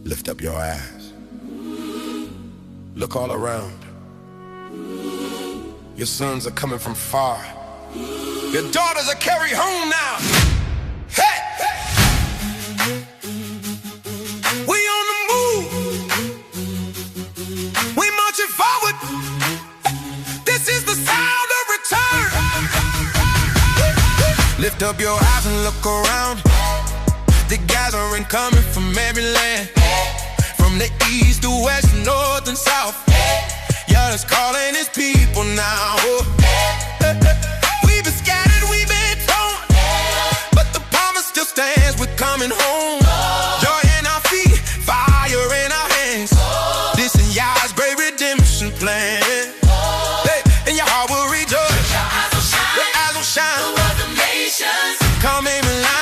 Lift up your eyes. Look all around. Your sons are coming from far. Your daughters are carried home now. Hey! We on the move. We marching forward. This is the sound of return. Lift up your eyes and look around. The gathering coming from every land, from the east to west, north and south. Yeah, it's calling his people now. We've been scattered, we've been torn, but the promise still stands. We're coming home. Joy in our feet, fire in our hands. This is Yah's great redemption plan. Hey, and your heart will rejoice. Your eyes will shine. The world of nations come in line.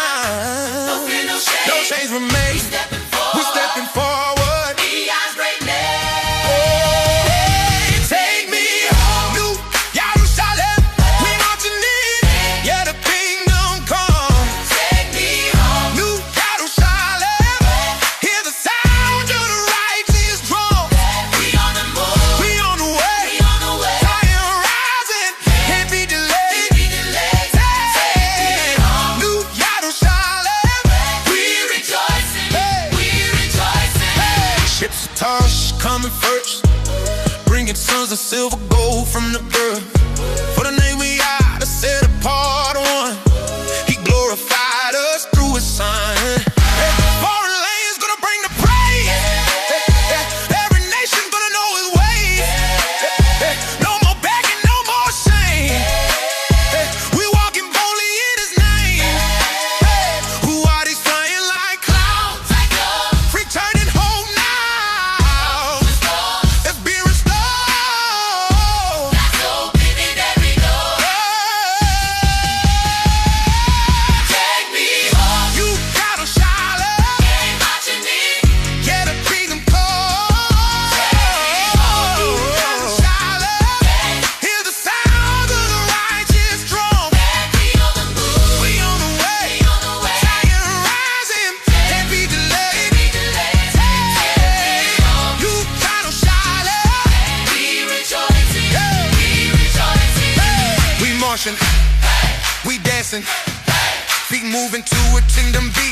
No change remain. We stepping forward. Beyond greatness. Hey, take me home. New Yarushalym. We marching in. Yeah, the kingdom come. Take me home. New Yarushalym. Hear the sound of the righteous drum. We on the move. We on the way. We on the way. Zion rising. Can't be delayed. Can't be delayed. Take me home. New Yarushalym. Ships of Tarshish coming first, bringing sons of silver, gold from the earth. For the name we are, the set apart one. He glorified us through his son. Foreign lands gonna bring the praise. Every nation gonna know his ways. No more begging, no more shame. We walking boldly in his name. Who are these flying like clouds? Returning home now. We dancing, feet moving to a kingdom beat.